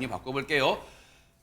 바꿔볼게요.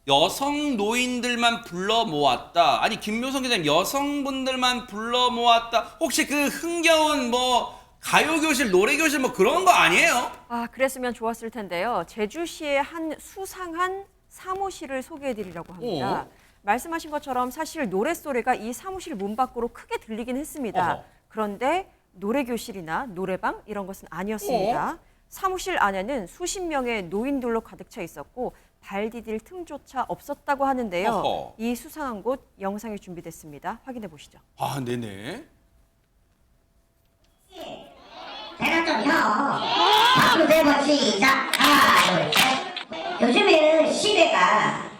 여성 노인들만 불러 모았다. 아니 김묘성 기자님 여성분들만 불러 모았다. 혹시 그 흥겨운 뭐 가요교실, 노래교실 뭐 그런 거 아니에요? 아, 그랬으면 좋았을 텐데요. 제주시의 한 수상한 사무실을 소개해드리려고 합니다. 말씀하신 것처럼 사실 노랫소리가 이 사무실 문 밖으로 크게 들리긴 했습니다. 어허. 그런데 노래교실이나 노래방 이런 것은 아니었습니다. 사무실 안에는 수십 명의 노인들로 가득 차 있었고 발 디딜 틈조차 없었다고 하는데요. 어허. 이 수상한 곳 영상이 준비됐습니다. 확인해 보시죠. 아, 네네. 대답 좀 혀. 박수 세번 시작. 하나, 둘, 셋. 요즘에는 시대가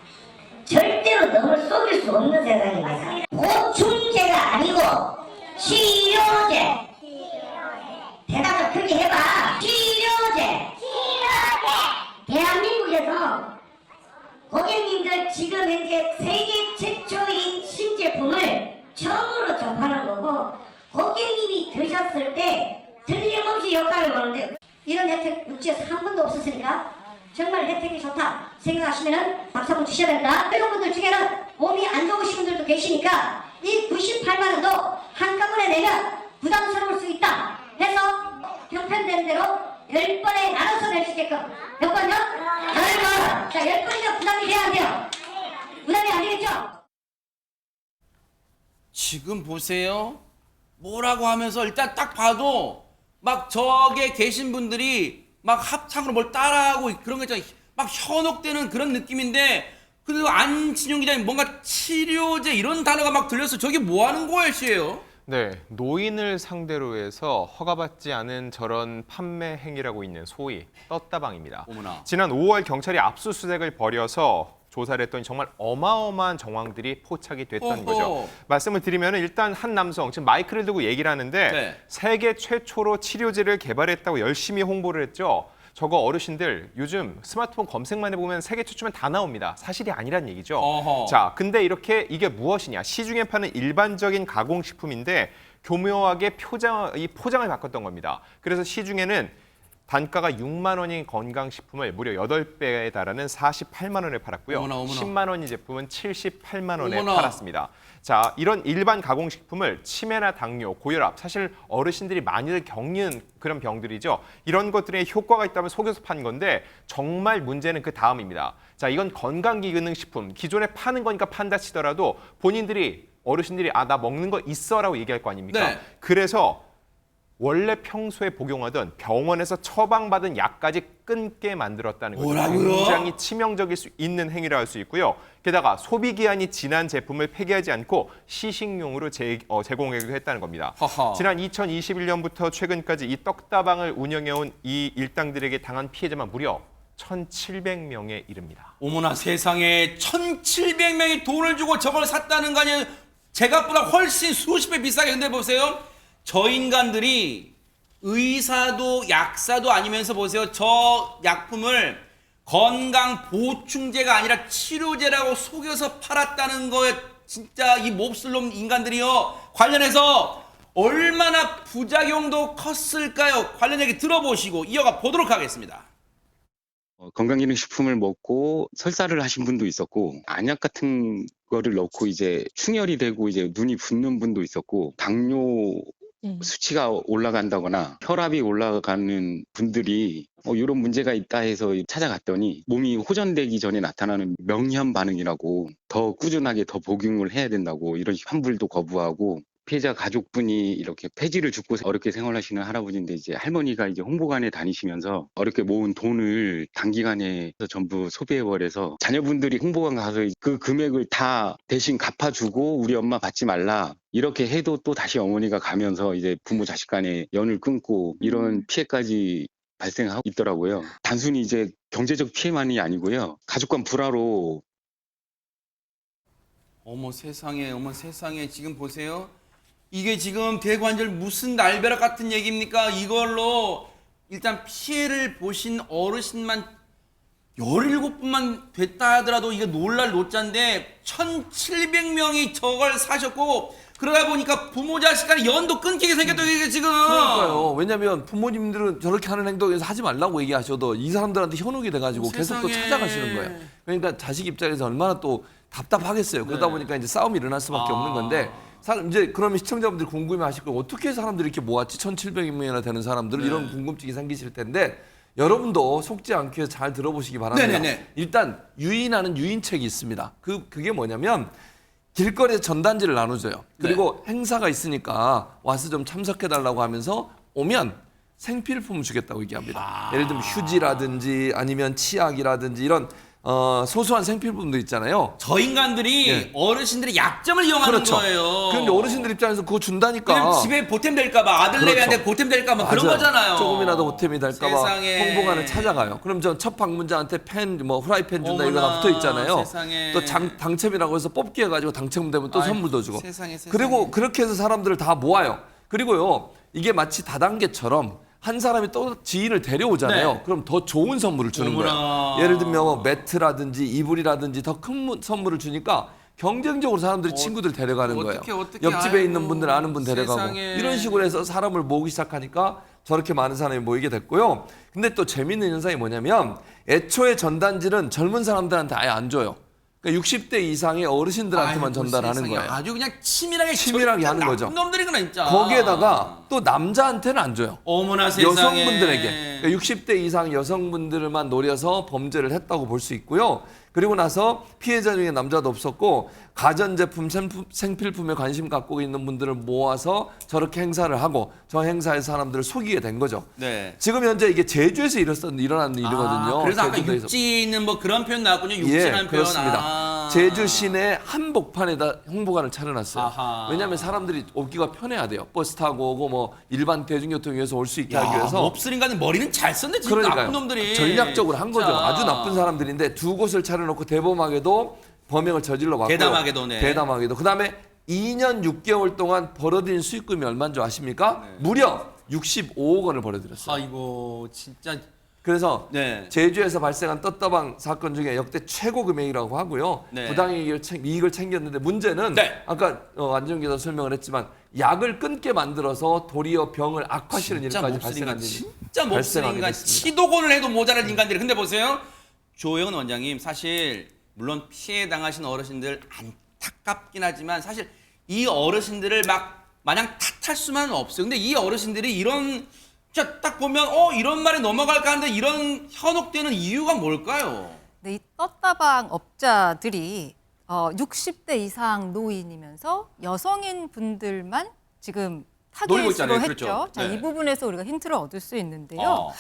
절대로 너를 속일 수 없는 세상입니다. 보충제가 아니고 치료제. 대답 좀 크게 해봐. 치료제. 대한민국에서 고객님들 지금 현재 세계 최초인 신제품을 처음으로 접하는 거고 고객님이 드셨을 때 틀림없이 효과를 보는데 이런 혜택 육지에서 한 번도 없었으니까 정말 혜택이 좋다 생각하시면은 박수 한번 주셔야 된다. 이런 분들 중에는 몸이 안 좋으신 분들도 계시니까 이 98만 원도 한꺼번에 내면 부담스러울 수 있다. 해서 형편된 대로 10번에 나눠서 낼 수 있게끔 몇 번요? 10번. 자, 10번이면 부담이 돼야 안 돼요? 부담이 안 되겠죠? 지금 보세요. 뭐라고 하면서 일단 딱 봐도 막 저게 계신 분들이 막 합창으로 뭘 따라하고 그런 거 있잖아요. 막 현혹되는 그런 느낌인데 그리고 안진용 기자님 뭔가 치료제 이런 단어가 막 들려서 저게 뭐 하는 거예요, 씨예요? 네, 노인을 상대로 해서 허가받지 않은 저런 판매 행위라고 있는 소위 떴다방입니다. 어머나. 지난 5월 경찰이 압수수색을 벌여서 조사를 했더니 정말 어마어마한 정황들이 포착이 됐던 어허. 거죠. 말씀을 드리면 일단 한 남성, 지금 마이크를 들고 얘기를 하는데 네. 세계 최초로 치료제를 개발했다고 열심히 홍보를 했죠. 저거 어르신들 요즘 스마트폰 검색만 해보면 세계 최초면 다 나옵니다. 사실이 아니란 얘기죠. 어허. 자, 근데 이렇게 이게 무엇이냐? 시중에 파는 일반적인 가공식품인데 교묘하게 포장을 바꿨던 겁니다. 그래서 시중에는 단가가 6만 원인 건강식품을 무려 8배에 달하는 48만 원에 팔았고요. 어머나, 어머나. 10만 원인 제품은 78만 원에 어머나. 팔았습니다. 자, 이런 일반 가공식품을 치매나 당뇨, 고혈압, 사실 어르신들이 많이들 겪는 그런 병들이죠. 이런 것들에 효과가 있다면 속여서 판 건데 정말 문제는 그 다음입니다. 자, 이건 건강기능식품, 기존에 파는 거니까 판다 치더라도 본인들이 어르신들이 나 먹는 거 있어라고 얘기할 거 아닙니까? 네. 그래서 원래 평소에 복용하던 병원에서 처방받은 약까지 끊게 만들었다는 거죠. 뭐라고요? 굉장히 치명적일 수 있는 행위라 할 수 있고요. 게다가 소비 기한이 지난 제품을 폐기하지 않고 시식용으로 제공하기도 했다는 겁니다. 허허. 지난 2021년부터 최근까지 이 떡다방을 운영해온 이 일당들에게 당한 피해자만 무려 1,700명에 이릅니다. 어머나 세상에 1,700명이 돈을 주고 저걸 샀다는 거 아니에요? 제값보다 훨씬 수십 배 비싸게. 근데 보세요. 저 인간들이 의사도 약사도 아니면서 보세요. 저 약품을 건강 보충제가 아니라 치료제라고 속여서 팔았다는 거에 진짜 이 몹쓸놈 인간들이요. 관련해서 얼마나 부작용도 컸을까요? 관련 얘기 들어보시고 이어가 보도록 하겠습니다. 건강기능식품을 먹고 설사를 하신 분도 있었고 안약 같은 거를 넣고 이제 충혈이 되고 이제 눈이 붓는 분도 있었고 당뇨 수치가 올라간다거나 혈압이 올라가는 분들이 이런 문제가 있다 해서 찾아갔더니 몸이 호전되기 전에 나타나는 명현 반응이라고 더 꾸준하게 더 복용을 해야 된다고 이런 환불도 거부하고 피해자 가족분이 이렇게 폐지를 줍고 어렵게 생활하시는 할아버지인데 이제 할머니가 이제 홍보관에 다니시면서 어렵게 모은 돈을 단기간에 전부 소비해버려서 자녀분들이 홍보관 가서 그 금액을 다 대신 갚아주고 우리 엄마 받지 말라 이렇게 해도 또 다시 어머니가 가면서 이제 부모 자식 간에 연을 끊고 이런 피해까지 발생하고 있더라고요. 단순히 이제 경제적 피해만이 아니고요. 가족 간 불화로 어머 세상에 지금 보세요. 이게 지금 대관절 무슨 날벼락 같은 얘기입니까? 이걸로 일단 피해를 보신 어르신만 17분만 됐다 하더라도 이게 놀랄 노자인데 1,700명이 저걸 사셨고 그러다 보니까 부모 자식 간의 연도 끊기게 생겼다고 이게 지금. 그러니까요. 왜냐면 부모님들은 저렇게 하는 행동에서 하지 말라고 얘기하셔도 이 사람들한테 현혹이 돼가지고 계속 또 세상에. 찾아가시는 거예요. 그러니까 자식 입장에서 얼마나 또 답답하겠어요. 그러다 네. 보니까 이제 싸움이 일어날 수밖에 아. 없는 건데 이제 그러면 시청자분들이 궁금해하실 거예요. 어떻게 사람들이 이렇게 모았지? 1,700명이나 되는 사람들을 네. 이런 궁금증이 생기실 텐데 여러분도 속지 않게 잘 들어보시기 바랍니다. 네네네. 일단 유인하는 유인책이 있습니다. 그게 뭐냐면 길거리에 전단지를 나눠줘요. 그리고 행사가 있으니까 와서 좀 참석해달라고 하면서 오면 생필품 주겠다고 얘기합니다. 예를 들면 휴지라든지 아니면 치약이라든지 이런 소소한 생필품도 있잖아요. 저 인간들이 예. 어르신들의 약점을 이용하는 그렇죠. 거예요. 그런데 어르신들 입장에서 그거 준다니까. 그냥 집에 보탬 될까봐 아들내미한테 그렇죠. 보탬 될까봐 그런 맞아요. 거잖아요. 조금이라도 보탬이 될까봐 세상에. 홍보관을 찾아가요. 그럼 전 첫 방문자한테 펜, 뭐 후라이팬 준다 이거 다 어머나, 붙어 있잖아요. 세상에. 또 당첨이라고 해서 뽑기 해가지고 당첨되면 또 아이, 선물도 주고. 세상에. 그리고 그렇게 해서 사람들을 다 모아요. 그리고요 이게 마치 다단계처럼 한 사람이 또 지인을 데려오잖아요. 네. 그럼 더 좋은 선물을 주는 어머나. 거예요. 예를 들면 뭐 매트라든지 이불이라든지 더 큰 선물을 주니까 경쟁적으로 사람들이 친구들 데려가는 거예요. 어떻게, 옆집에 아이고, 있는 분들 아는 분 데려가고 세상에. 이런 식으로 해서 사람을 모으기 시작하니까 저렇게 많은 사람이 모이게 됐고요. 근데 또 재밌는 현상이 뭐냐면 애초에 전단지는 젊은 사람들한테 아예 안 줘요. 그러니까 60대 이상의 어르신들한테만 아이고, 전달하는 세상에. 거예요. 아주 그냥 치밀하게 치밀하게 하는 거죠. 나쁜 놈들이구나 진짜. 거기에다가 또 남자한테는 안 줘요. 어머나 세상에. 여성분들에게 그러니까 60대 이상 여성분들만 노려서 범죄를 했다고 볼 수 있고요. 그리고 나서 피해자 중에 남자도 없었고 가전제품, 생필품에 관심 갖고 있는 분들을 모아서 저렇게 행사를 하고 저 행사에서 사람들을 속이게 된 거죠. 네. 지금 현재 이게 제주에서 일어난 일이거든요. 그래서 아까 제주도에서. 육지 있는 뭐 그런 표현 나왔군요. 예, 육지라는 표현. 그렇습니다. 아. 제주 시내 한복판에다 홍보관을 차려놨어요. 아하. 왜냐하면 사람들이 오기가 편해야 돼요. 버스 타고 오고 뭐 일반 대중교통 위해서 올 수 있게 하기 야, 위해서. 몹쓸 인간은 머리는 잘 썼네 진짜. 그러니까요. 나쁜 놈들이. 전략적으로 한 거죠. 진짜. 아주 나쁜 사람들인데 두 곳을 차려놓고 대범하게도 범행을 저질러 왔고요. 대담하게도네. 대담하게도. 그다음에 2년 6개월 동안 벌어들인 수익금이 얼마인 줄 아십니까? 네. 무려 65억 원을 벌어들였어요. 아이고 진짜. 그래서 네. 제주에서 발생한 떴다방 사건 중에 역대 최고 금액이라고 하고요. 네. 부당이익을 챙겼는데 문제는 네. 아까 안정 기자 설명을 했지만 약을 끊게 만들어서 도리어 병을 악화시키는 진짜 일까지 몹쓸 발생한 인간. 일이 진짜 몹쓸 발생하게 인간. 됐습니다. 치도곤을 해도 모자랄 인간들이. 근데 보세요. 조영은 원장님 사실 물론 피해 당하신 어르신들 안타깝긴 하지만 사실 이 어르신들을 막 마냥 탓할 수만은 없어요. 근데 이 어르신들이 이런 진짜 딱 보면 이런 말에 넘어갈까 하는데 이런 현혹되는 이유가 뭘까요? 네, 이 떴다방 업자들이 60대 이상 노인이면서 여성인 분들만 지금 노리고 타겟으로 있잖아요. 했죠. 그렇죠. 자, 네. 이 부분에서 우리가 힌트를 얻을 수 있는데요. 어.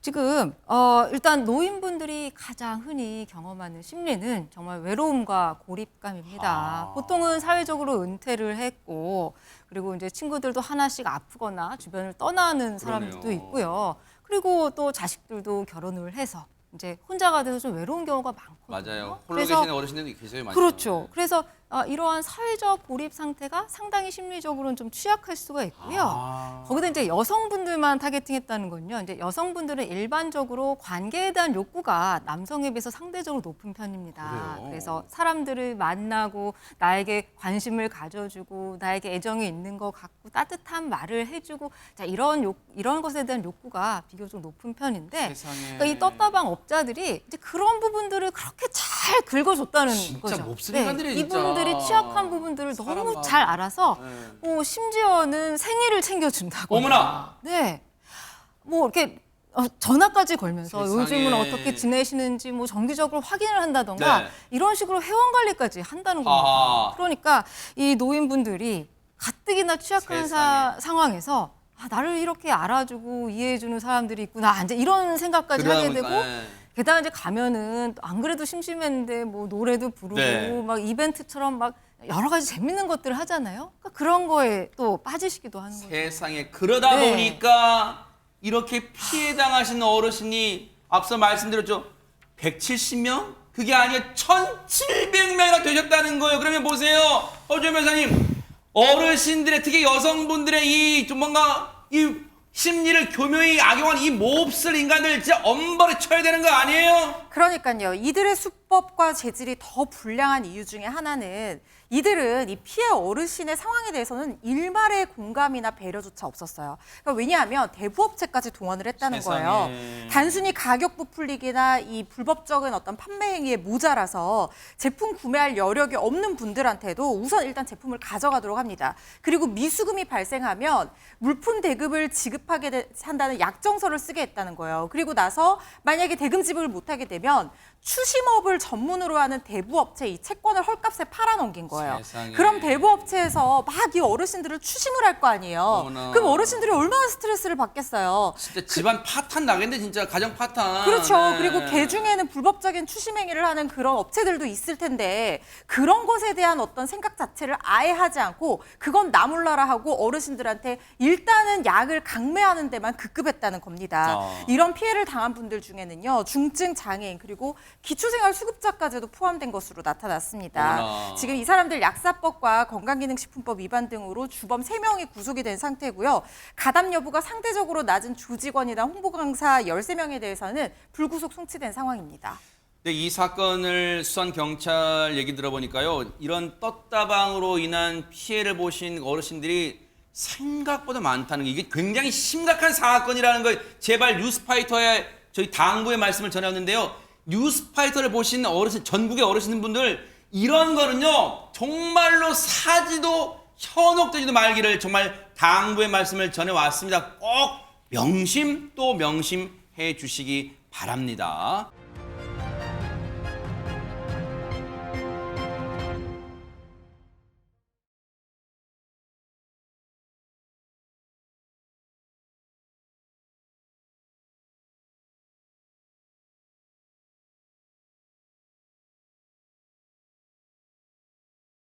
지금 일단 노인분들이 가장 흔히 경험하는 심리는 정말 외로움과 고립감입니다. 보통은 사회적으로 은퇴를 했고 그리고 이제 친구들도 하나씩 아프거나 주변을 떠나는 사람들도 그러네요. 있고요. 그리고 또 자식들도 결혼을 해서 이제 혼자가 돼서 좀 외로운 경우가 많거든요. 맞아요. 홀로 그래서 계시는 어르신들도 계세요. 많이. 그렇죠. 그래서 이러한 사회적 고립 상태가 상당히 심리적으로는 좀 취약할 수가 있고요. 아. 거기다 이제 여성분들만 타겟팅했다는 건요. 이제 여성분들은 일반적으로 관계에 대한 욕구가 남성에 비해서 상대적으로 높은 편입니다. 그래요? 그래서 사람들을 만나고 나에게 관심을 가져주고 나에게 애정이 있는 것 같고 따뜻한 말을 해주고 자 이런 것에 대한 욕구가 비교적 높은 편인데 세상에. 그러니까 이 떴다방 업자들이 이제 그런 부분들을 그렇게 잘 긁어줬다는 진짜 거죠. 몹쓸 인간들이 진짜. 이분들이 취약한 부분들을 사람 너무 마음. 잘 알아서 네. 심지어는 생일을 챙겨준다고. 어머나. 네. 뭐 이렇게 전화까지 걸면서 세상에. 요즘은 어떻게 지내시는지 뭐 정기적으로 확인을 한다던가 네. 이런 식으로 회원 관리까지 한다는 겁니다. 아하. 그러니까 이 노인분들이 가뜩이나 취약한 세상에. 상황에서 나를 이렇게 알아주고 이해해주는 사람들이 있구나. 이제 이런 생각까지 그러다 하게 보니까, 되고 네. 게다가 이제 가면은 안 그래도 심심했는데 뭐 노래도 부르고 네. 막 이벤트처럼 막 여러 가지 재밌는 것들을 하잖아요. 그러니까 그런 거에 또 빠지시기도 하는 거죠. 세상에 그러다 네. 보니까 이렇게 피해 당하신 어르신이 앞서 말씀드렸죠. 170명? 그게 아니에요. 1,700명이나 되셨다는 거예요. 그러면 보세요. 조 변호사님. 어르신들의 특히 여성분들의 이 좀 뭔가 이 심리를 교묘히 악용한 이 몹쓸 인간들 진짜 엄벌에 쳐야 되는 거 아니에요? 그러니까요. 이들의 수법과 재질이 더 불량한 이유 중에 하나는 이들은 이 피해 어르신의 상황에 대해서는 일말의 공감이나 배려조차 없었어요. 그러니까 왜냐하면 대부업체까지 동원을 했다는 세상에. 거예요. 단순히 가격 부풀리기나 이 불법적인 어떤 판매 행위에 모자라서 제품 구매할 여력이 없는 분들한테도 우선 일단 제품을 가져가도록 합니다. 그리고 미수금이 발생하면 물품 대금을 지급하게 한다는 약정서를 쓰게 했다는 거예요. 그리고 나서 만약에 대금 지급을 못하게 되면 추심업을 전문으로 하는 대부업체에 이 채권을 헐값에 팔아넘긴 거예요. 세상에. 그럼 대부업체에서 막 이 어르신들을 추심을 할 거 아니에요. 어머나. 그럼 어르신들이 얼마나 스트레스를 받겠어요. 진짜 집안 파탄 나겠네 진짜 가정 파탄. 그렇죠. 네. 그리고 개 중에는 불법적인 추심 행위를 하는 그런 업체들도 있을 텐데 그런 것에 대한 어떤 생각 자체를 아예 하지 않고 그건 나 몰라라 하고 어르신들한테 일단은 약을 강매하는 데만 급급했다는 겁니다. 이런 피해를 당한 분들 중에는요. 중증 장애인 그리고 기초생활수급자까지도 포함된 것으로 나타났습니다. 어머나. 지금 이 사람들 약사법과 건강기능식품법 위반 등으로 주범 3명이 구속이 된 상태고요. 가담 여부가 상대적으로 낮은 조직원이나 홍보강사 13명에 대해서는 불구속 송치된 상황입니다. 네, 이 사건을 수사한 경찰 얘기 들어보니까요. 이런 떴다방으로 인한 피해를 보신 어르신들이 생각보다 많다는 게 이게 굉장히 심각한 사건이라는 걸 제발 뉴스파이터의 저희 당부의 말씀을 전해왔는데요. 뉴스파이터를 보신 어르신, 전국의 어르신분들 이런 거는요. 정말로 사지도 현혹되지도 말기를 정말 당부의 말씀을 전해왔습니다. 꼭 명심 또 명심해 주시기 바랍니다.